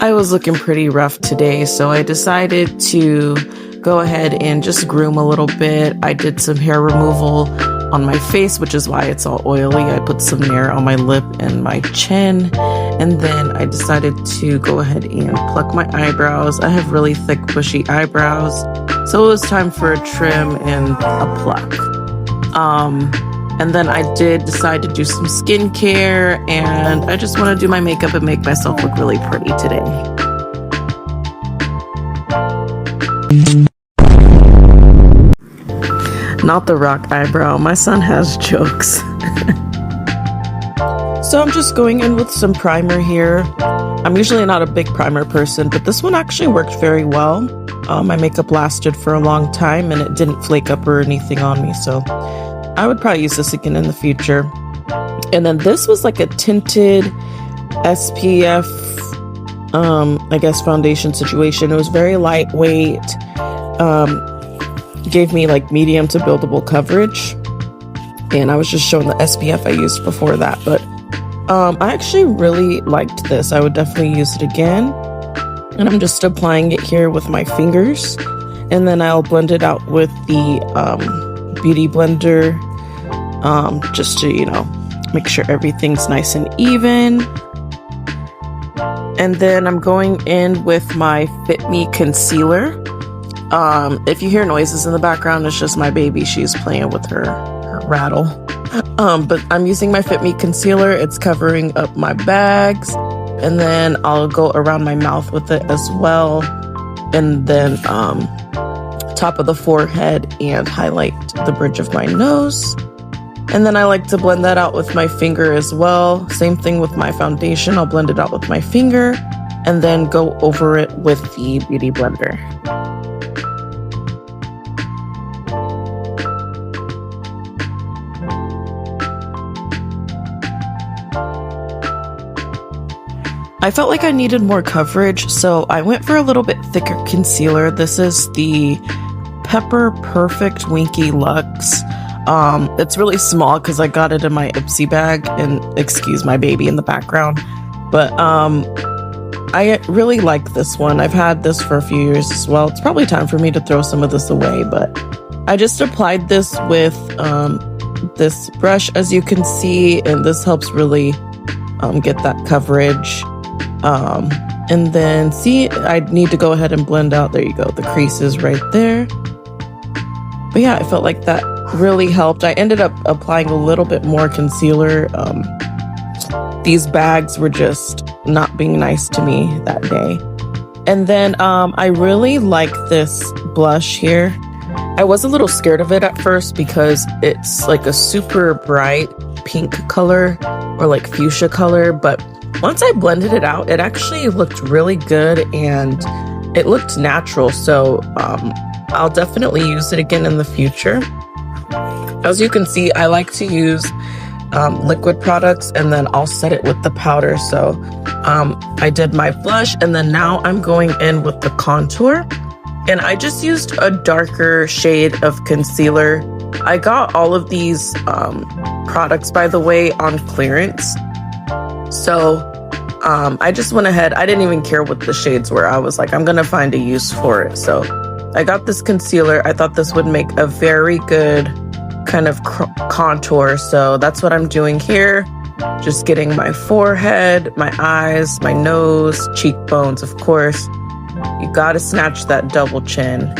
I was looking pretty rough today, so I decided to go ahead and just groom a little bit. I did some hair removal on my face, which is why it's all oily. I put some hair on my lip and my chin, and then I decided to go ahead and pluck my eyebrows. I have really thick, bushy eyebrows, so it was time for a trim and a pluck. And then I did decide to do some skincare, and I just want to do my makeup and make myself look really pretty today. Not the rock eyebrow, my son has jokes. So I'm just going in with some primer here. I'm usually not a big primer person, but this one actually worked very well. My makeup lasted for a long time and it didn't flake up or anything on me, so I would probably use this again in the future. And then this was like a tinted SPF, I guess foundation situation. It was very lightweight, gave me like medium to buildable coverage. And I was just showing the SPF I used before that, but I actually really liked this. I would definitely use it again. And I'm just applying it here with my fingers. And then I'll blend it out with the Beauty Blender, just to, make sure everything's nice and even. And then I'm going in with my Fit Me concealer. If you hear noises in the background, it's just my baby. She's playing with her rattle. But I'm using my Fit Me concealer. It's covering up my bags. And then I'll go around my mouth with it as well. And then top of the forehead and highlight the bridge of my nose. And then I like to blend that out with my finger as well. Same thing with my foundation. I'll blend it out with my finger and then go over it with the Beauty Blender. I felt like I needed more coverage, so I went for a little bit thicker concealer. This is the Pepper Perfect Winky Luxe. It's really small because I got it in my Ipsy bag, and excuse my baby in the background. But I really like this one. I've had this for a few years as well. It's probably time for me to throw some of this away, but I just applied this with this brush, as you can see, and this helps really get that coverage. And then see, I need to go ahead and blend out, there you go, the creases right there. But yeah, I felt like that really helped. I ended up applying a little bit more concealer. These bags were just not being nice to me that day. And then I really like this blush here. I was a little scared of it at first because it's like a super bright pink color or like fuchsia color, but once I blended it out, it actually looked really good and it looked natural. So I'll definitely use it again in the future. As you can see, I like to use liquid products and then I'll set it with the powder. So I did my blush and then now I'm going in with the contour. And I just used a darker shade of concealer. I got all of these products, by the way, on clearance. So I just went ahead. I didn't even care what the shades were. I was like, I'm going to find a use for it. So I got this concealer. I thought this would make a very good kind of contour. So that's what I'm doing here. Just getting my forehead, my eyes, my nose, cheekbones, of course. You got to snatch that double chin.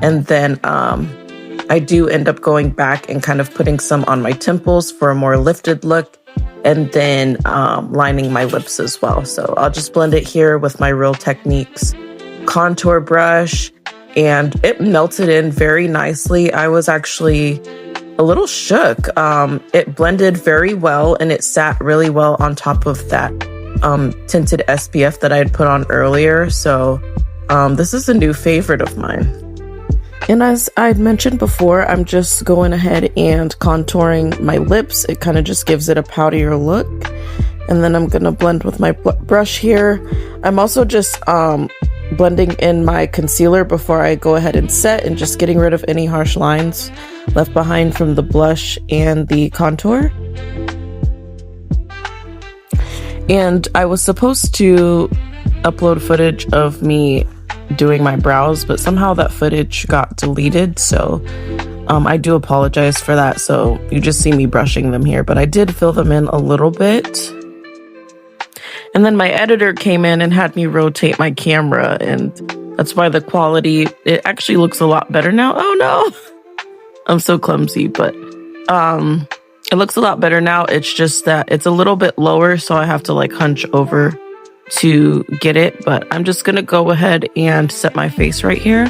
And then I do end up going back and kind of putting some on my temples for a more lifted look. And then lining my lips as well. So I'll just blend it here with my Real Techniques contour brush. And it melted in very nicely. I was actually a little shook. It blended very well and it sat really well on top of that tinted SPF that I had put on earlier. So this is a new favorite of mine. And as I'd mentioned before, I'm just going ahead and contouring my lips. It kind of just gives it a powderier look. And then I'm going to blend with my brush here. I'm also just blending in my concealer before I go ahead and set, and just getting rid of any harsh lines left behind from the blush and the contour. And I was supposed to upload footage of me doing my brows, but somehow that footage got deleted, so I do apologize for that. So you just see me brushing them here, but I did fill them in a little bit. And then my editor came in and had me rotate my camera, and that's why the quality, it actually looks a lot better now. Oh no, I'm so clumsy, but it looks a lot better now. It's just that it's a little bit lower, so I have to like hunch over to get it. But I'm just gonna go ahead and set my face right here.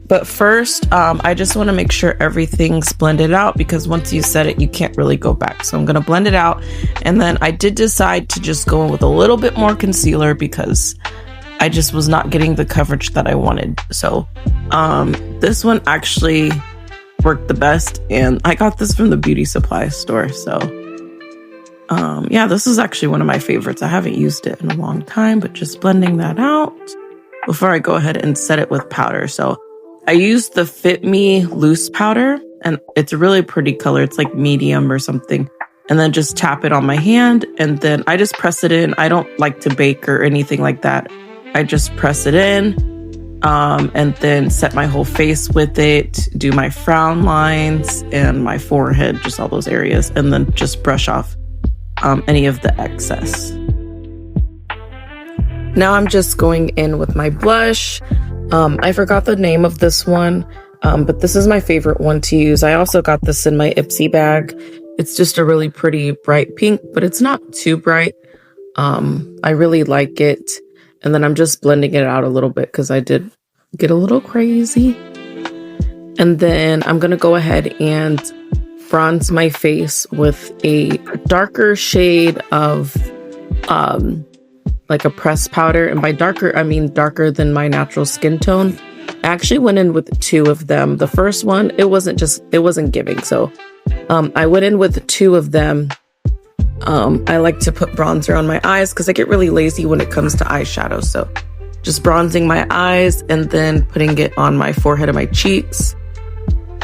But first, I just want to make sure everything's blended out, because once you set it, you can't really go back. So I'm going to blend it out. And then I did decide to just go in with a little bit more concealer because I just was not getting the coverage that I wanted. So this one actually worked the best, and I got this from the beauty supply store. So yeah, this is actually one of my favorites. I haven't used it in a long time, but just blending that out before I go ahead and set it with powder. So I used the Fit Me loose powder, and it's a really pretty color. It's like medium or something. And then just tap it on my hand, and then I just press it in. I don't like to bake or anything like that. I just press it in and then set my whole face with it, do my frown lines and my forehead, just all those areas, and then just brush off any of the excess. Now I'm just going in with my blush. I forgot the name of this one, but this is my favorite one to use. I also got this in my Ipsy bag. It's just a really pretty bright pink, but it's not too bright. I really like it. And then I'm just blending it out a little bit because I did get a little crazy. And then I'm going to go ahead and bronze my face with a darker shade of like a pressed powder. And by darker, I mean darker than my natural skin tone. I actually went in with 2 of them. The first one, it wasn't giving. So I went in with 2 of them. I like to put bronzer on my eyes because I get really lazy when it comes to eyeshadow. So just bronzing my eyes and then putting it on my forehead and my cheeks.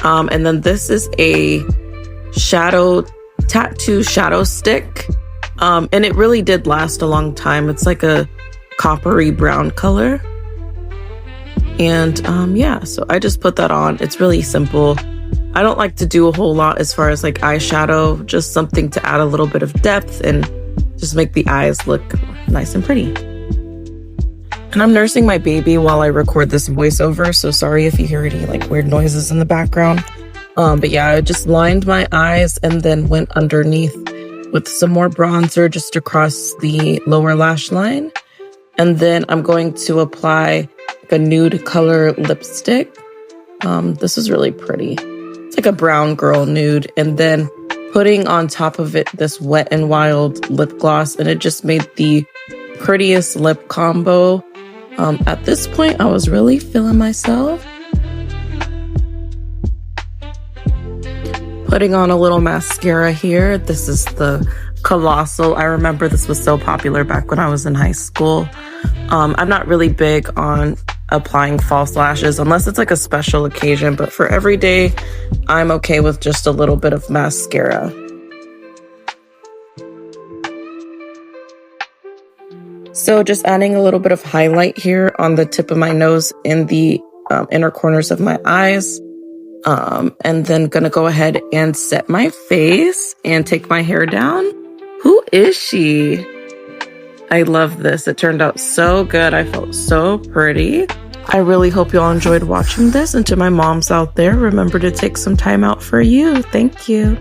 And then this is a tattoo shadow stick. And it really did last a long time. It's like a coppery brown color. And yeah, so I just put that on. It's really simple. I don't like to do a whole lot as far as like eyeshadow, just something to add a little bit of depth and just make the eyes look nice and pretty. And I'm nursing my baby while I record this voiceover, so sorry if you hear any like weird noises in the background. But yeah, I just lined my eyes and then went underneath with some more bronzer just across the lower lash line. And then I'm going to apply like a nude color lipstick. This is really pretty. It's like a brown girl nude. And then putting on top of it this Wet n Wild lip gloss. And it just made the prettiest lip combo. At this point, I was really feeling myself. Putting on a little mascara here. This is the Colossal. I remember this was so popular back when I was in high school. I'm not really big on applying false lashes unless it's like a special occasion, but for every day, I'm okay with just a little bit of mascara. So just adding a little bit of highlight here on the tip of my nose in the inner corners of my eyes. And then gonna go ahead and set my face and take my hair down. Who is she? I love this. It turned out so good. I felt so pretty. I really hope y'all enjoyed watching this. And to my moms out there, remember to take some time out for you. Thank you.